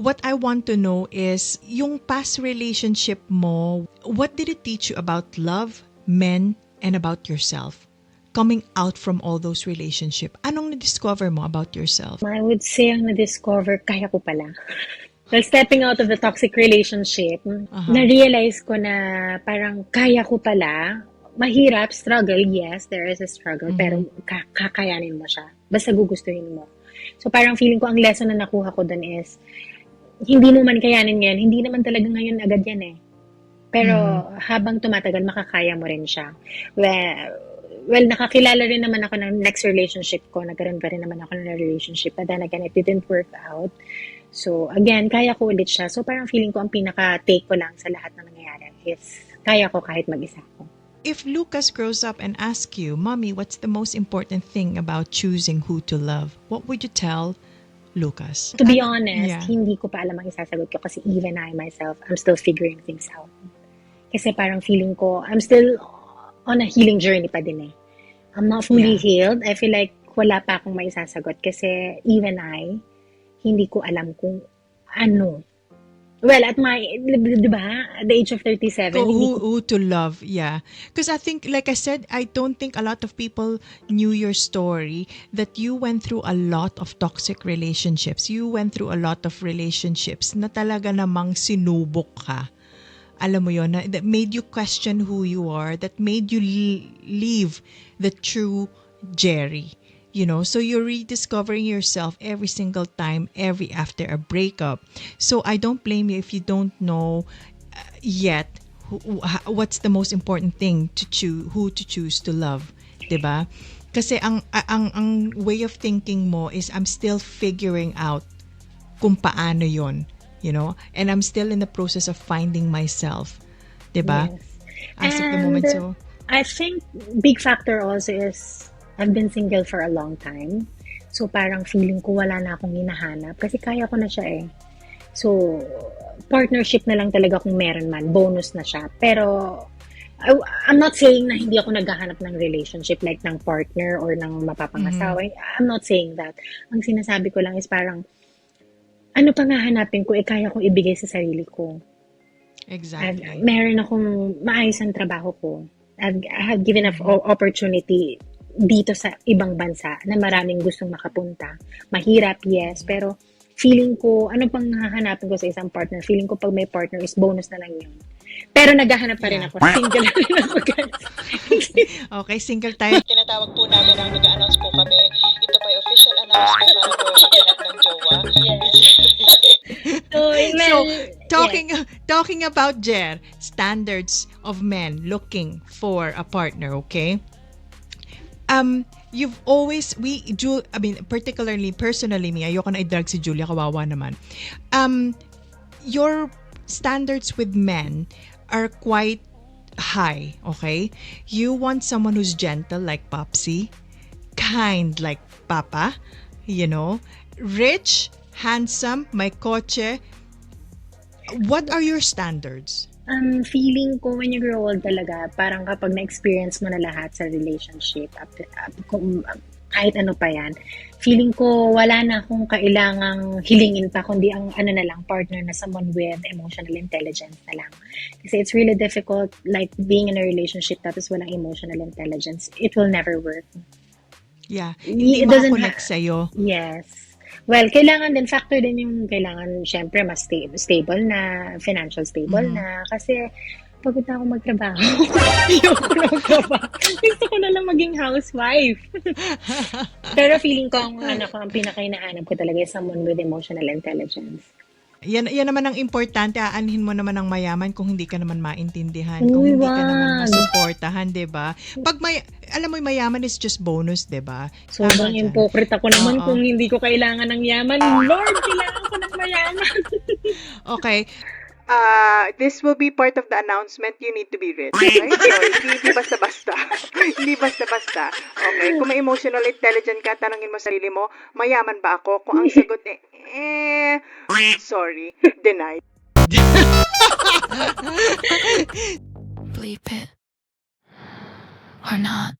what I want to know is, yung past relationship mo, what did it teach you about love, men, and about yourself? Coming out from all those relationships, anong na-discover mo about yourself? I would say ang na-discover, kaya ko pala. Well, stepping out of the toxic relationship, na-realize ko na parang kaya ko pala. Mahirap, struggle, yes, there is a struggle, pero kakayanin mo siya. Basta gugustuhin mo. So parang feeling ko ang lesson na nakuha ko dun is, hindi mo man kayanin yan, hindi naman talaga ngayon agad yan eh. Pero habang tumatagal, makakaya mo rin siya. Well, nakakilala rin naman ako ng next relationship ko. Nagkaroon pa rin naman ako ng relationship. But then again, it didn't work out. So again, kaya ko ulit siya. So parang feeling ko ang pinaka-take ko lang sa lahat ng nangyayari is kaya ko kahit mag-isa ko. If Lucas grows up and asks you, Mommy, what's the most important thing about choosing who to love? What would you tell Lucas? To be honest, Yeah. hindi ko pa alam ang isasagot ko kasi even I myself, I'm still figuring things out. Kasi parang feeling ko, I'm still on a healing journey pa din eh. I'm not fully healed. I feel like wala pa akong maisasagot kasi even I, hindi ko alam kung ano. Well, at my, di ba, at the age of 37, hindi ko Who to love, yeah. Because I think, like I said, I don't think a lot of people knew your story, that you went through a lot of toxic relationships. You went through a lot of relationships na talaga namang sinubok ka. Alam mo yon, that made you question who you are, that made you leave the true Jerry. You know, so you're rediscovering yourself every single time, every after a breakup. So I don't blame you if you don't know yet what's the most important thing to choose, who to choose to love, 'di ba? Kasi ang way of thinking mo is, I'm still figuring out kung paano 'yon, you know? And I'm still in the process of finding myself, 'di ba? Yes. As of the moment, so I think big factor also is I've been single for a long time. So parang feeling ko wala na akong hinahanap kasi kaya ko na siya eh. So partnership na lang talaga kung meron man, bonus na siya. Pero I'm not saying na hindi ako naghahanap ng relationship like ng partner or ng mapapangasawa. I'm not saying that. Ang sinasabi ko lang is parang ano pa nga hanapin ko, kaya kong ibigay sa sarili ko. exactly. Meron akong maayos ang trabaho ko. I have given an opportunity dito sa ibang bansa na maraming gustong makapunta. Mahirap, yes, pero feeling ko, ano pang hahanapin ko sa isang partner? Feeling ko pag may partner is bonus na lang yun. Pero naghahanap pa rin ako. Single na rin ako, guys. Okay, single tayo. Tinatawag po namin ang nag-announce po kami. Ito po ay official announcement para po hinanap ng jowa. So, Talking about Jer, standards of men looking for a partner, okay? You've always, particularly, personally me, ayoko na i-drag si Julia, kawawa naman. Your standards with men are quite high, okay? You want someone who's gentle like Popsy, kind like Papa, you know, rich, handsome, may kotse. What are your standards? Feeling ko when you grow old talaga, parang kapag na-experience mo na lahat sa relationship, kahit ano pa yan, feeling ko wala na akong kailangang hilingin pa, kundi ang ano na lang, partner na someone with emotional intelligence na lang. Kasi it's really difficult, like being in a relationship tapos walang emotional intelligence. It will never work. Yeah, hindi makakonect sa'yo. Yes. Well, kailangan din, factor din yung kailangan, syempre, mas stable na, financial stable na. Kasi, pagod na ako magtrabaho. Ayoko na magtrabaho. Gusto ko na lang maging housewife. Pero feeling ko, ang pinaka-hinahanap ko talaga is someone with emotional intelligence. Yan naman ang importante. Aanhin mo naman ang mayaman kung hindi ka naman maintindihan, kung hindi ka naman masuportahan, diba? Pag alam mo, yung mayaman is just bonus, diba? Sobrang hypocrite ako naman kung hindi ko kailangan ng yaman. Lord, kailangan ko ng mayaman. Okay. This will be part of the announcement. You need to be rich, right? So, hindi basta-basta. Hindi basta-basta. Okay. Kung may emotional intelligent ka, tanungin mo sarili mo, mayaman ba ako? Kung ang sagot sorry, denied. Bleep it. Or not.